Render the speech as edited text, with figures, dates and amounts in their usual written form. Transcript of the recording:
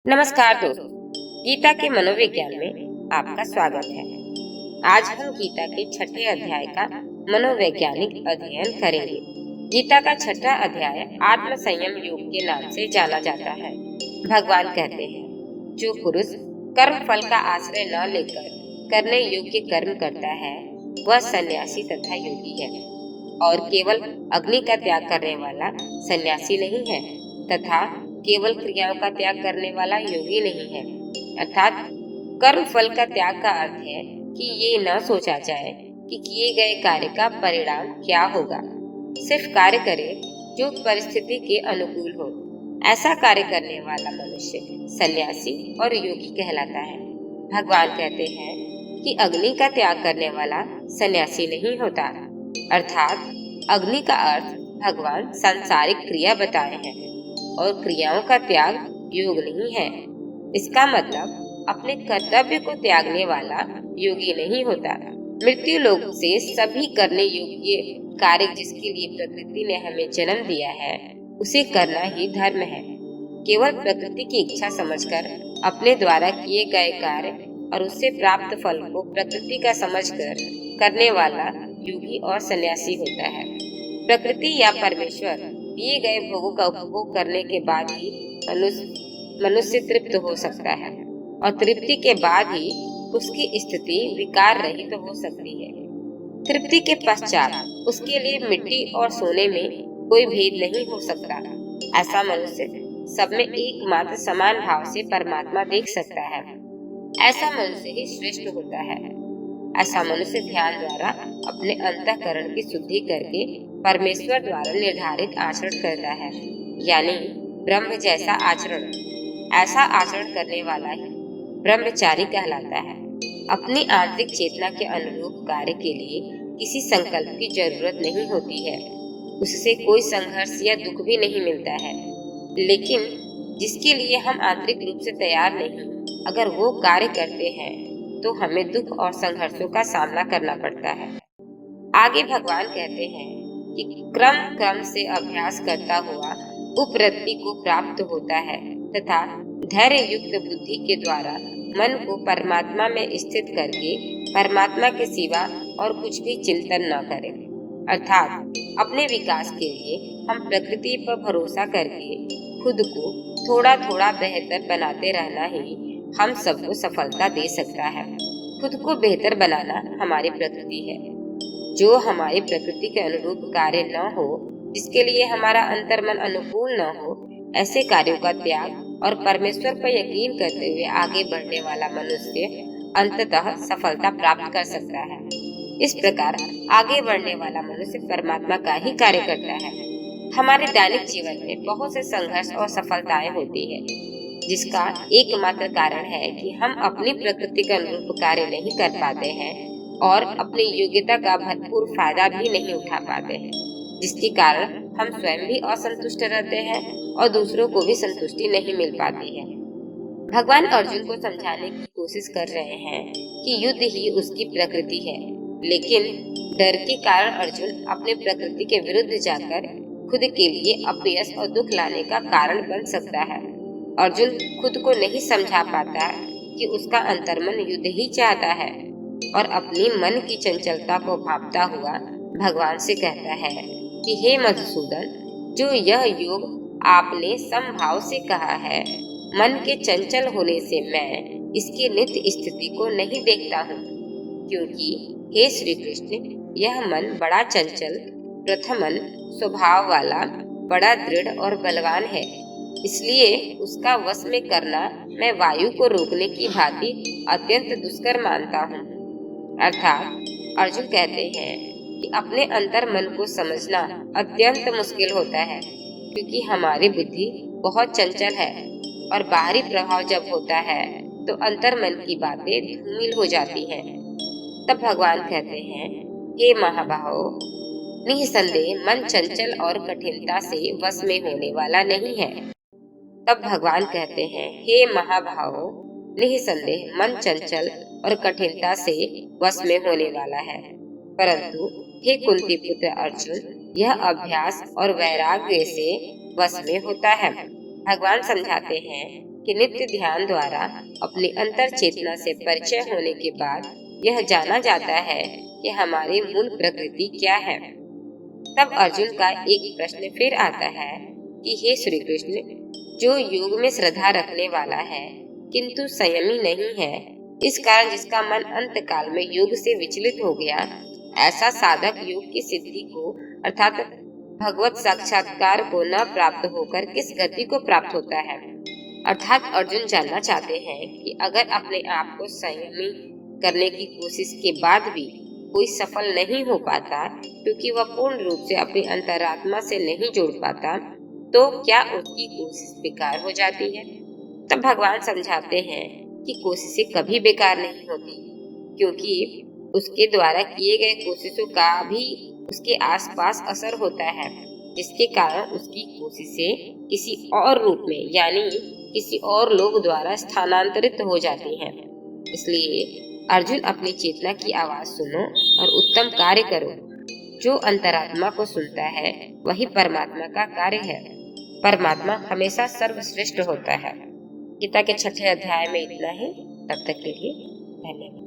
नमस्कार दोस्तों, गीता के मनोविज्ञान में आपका स्वागत है। आज हम गीता के छठे अध्याय का मनोवैज्ञानिक अध्ययन करेंगे। गीता का छठा अध्याय आत्म संयम योग के नाम से जाना जाता है। भगवान कहते हैं, जो पुरुष कर्म फल का आश्रय न लेकर करने योग्य कर्म करता है वह सन्यासी तथा योगी है, और केवल अग्नि का त्याग करने वाला सन्यासी नहीं है तथा केवल क्रियाओं का त्याग करने वाला योगी नहीं है। अर्थात कर्म फल का त्याग का अर्थ है कि ये न सोचा जाए कि किए गए कार्य का परिणाम क्या होगा। सिर्फ कार्य करे जो परिस्थिति के अनुकूल हो। ऐसा कार्य करने वाला मनुष्य सन्यासी और योगी कहलाता है। भगवान कहते हैं कि अग्नि का त्याग करने वाला सन्यासी नहीं होता। अर्थात अग्नि का अर्थ भगवान सांसारिक क्रिया बताए हैं और क्रियाओं का त्याग योग नहीं है। इसका मतलब अपने कर्तव्य को त्यागने वाला योगी नहीं होता। मृत्यु लोक से सभी करने योग्य कार्य जिसके लिए प्रकृति ने हमें जन्म दिया है उसे करना ही धर्म है। केवल प्रकृति की इच्छा समझकर अपने द्वारा किए गए कार्य और उससे प्राप्त फल को प्रकृति का समझकर करने वाला योगी और सन्यासी होता है। प्रकृति या परमेश्वर दिए गए भोगों का उपभोग करने के बाद ही मनुष्य तृप्त हो सकता है, और तृप्ति के बाद ही उसकी स्थिति विकार रहित हो सकती है। तृप्ति के पश्चात उसके लिए मिट्टी और सोने में कोई भेद नहीं हो सकता। ऐसा मनुष्य सब में एकमात्र समान भाव से परमात्मा देख सकता है। ऐसा मनुष्य ही श्रेष्ठ होता है। ऐसा मनुष्य ध्यान द्वारा अपने अंतःकरण की शुद्धि करके परमेश्वर द्वारा निर्धारित आचरण करता है, यानी ब्रह्म जैसा आचरण। ऐसा आचरण करने वाला ही ब्रह्मचारी कहलाता है। अपनी आंतरिक चेतना के अनुरूप कार्य के लिए किसी संकल्प की जरूरत नहीं होती है। उससे कोई संघर्ष या दुख भी नहीं मिलता है। लेकिन जिसके लिए हम आंतरिक रूप से तैयार नहीं, अगर वो कार्य करते हैं तो हमें दुख और संघर्षों का सामना करना पड़ता है। आगे भगवान कहते हैं कि क्रम से अभ्यास करता हुआ उपरति को प्राप्त होता है तथा धैर्य युक्त बुद्धि के द्वारा मन को परमात्मा में स्थित करके परमात्मा के सिवा और कुछ भी चिंतन न करे। अर्थात अपने विकास के लिए हम प्रकृति पर भरोसा करके खुद को थोड़ा थोड़ा बेहतर बनाते रहना ही हम सबको सफलता दे सकता है। खुद को बेहतर बनाना हमारी प्रकृति है। जो हमारी प्रकृति के अनुरूप कार्य न हो, जिसके लिए हमारा अंतर्मन अनुकूल न हो, ऐसे कार्यों का त्याग और परमेश्वर पर यकीन करते हुए आगे बढ़ने वाला मनुष्य अंततः सफलता प्राप्त कर सकता है। इस प्रकार आगे बढ़ने वाला मनुष्य परमात्मा का ही कार्य करता है। हमारे दैनिक जीवन में बहुत से संघर्ष और सफलताएं होती है, जिसका एकमात्र कारण है कि हम अपनी प्रकृति के अनुरूप कार्य नहीं कर पाते हैं और अपनी योग्यता का भरपूर फायदा भी नहीं उठा पाते हैं, जिसके कारण हम स्वयं भी असंतुष्ट रहते हैं और दूसरों को भी संतुष्टि नहीं मिल पाती है। भगवान अर्जुन को समझाने की कोशिश कर रहे हैं कि युद्ध ही उसकी प्रकृति है, लेकिन डर के कारण अर्जुन अपने प्रकृति के विरुद्ध जाकर खुद के लिए अपयश और दुख लाने का कारण बन सकता है। अर्जुन खुद को नहीं समझा पाता कि उसका अंतर्मन युद्ध ही चाहता है और अपनी मन की चंचलता को भांपता हुआ भगवान से कहता है कि हे मधुसूदन, जो यह योग आपने समभाव से कहा है, मन के चंचल होने से मैं इसकी नित्य स्थिति को नहीं देखता हूँ, क्योंकि हे श्री कृष्ण, यह मन बड़ा चंचल प्रथमन स्वभाव वाला, बड़ा दृढ़ और बलवान है। इसलिए उसका वश में करना मैं वायु को रोकने की भांति अत्यंत दुष्कर मानता हूँ। अर्थात अर्जुन कहते हैं कि अपने अंतर मन को समझना अत्यंत मुश्किल होता है, क्योंकि हमारी बुद्धि बहुत चंचल है और बाहरी प्रभाव जब होता है तो अंतर मन की बातें धूमिल हो जाती हैं। तब भगवान कहते हैं, हे महाबाहो, निसंदेह मन चंचल और कठिनता से वश में होने वाला नहीं है। तब भगवान कहते हैं, हे महाभावो, निसंदेह मन चंचल और कठिनता से वश में होने वाला है, परंतु हे कुंती पुत्र अर्जुन, यह अभ्यास और वैराग्य से वश में होता है। भगवान समझाते हैं कि नित्य ध्यान द्वारा अपनी अंतर चेतना से परिचय होने के बाद यह जाना जाता है कि हमारी मूल प्रकृति क्या है। तब अर्जुन का एक प्रश्न फिर आता है कि हे श्री कृष्ण, जो योग में श्रद्धा रखने वाला है किंतु संयमी नहीं है, इस कारण जिसका मन अंत काल में योग से विचलित हो गया, ऐसा साधक योग की सिद्धि को अर्थात भगवत साक्षात्कार को न प्राप्त होकर किस गति को प्राप्त होता है। अर्थात अर्जुन जानना चाहते हैं कि अगर अपने आप को संयमी करने की कोशिश के बाद भी कोई सफल नहीं हो पाता क्योंकि वह पूर्ण रूप से अपनी अंतरात्मा से नहीं जुड़ पाता, तो क्या उसकी कोशिश बेकार हो जाती है। तब भगवान समझाते हैं कि कोशिशें कभी बेकार नहीं होती, क्योंकि उसके द्वारा किए गए कोशिशों का भी उसके आसपास असर होता है, जिसके कारण उसकी कोशिशें किसी और रूप में यानी किसी और लोग द्वारा स्थानांतरित हो जाती हैं। इसलिए अर्जुन अपनी चेतना की आवाज सुनो और उत्तम कार्य करो। जो अंतरात्मा को सुनता है वही परमात्मा का कार्य है। परमात्मा हमेशा सर्वश्रेष्ठ होता है। गीता के 6ठे अध्याय में इतना ही। तब तक के लिए धन्यवाद।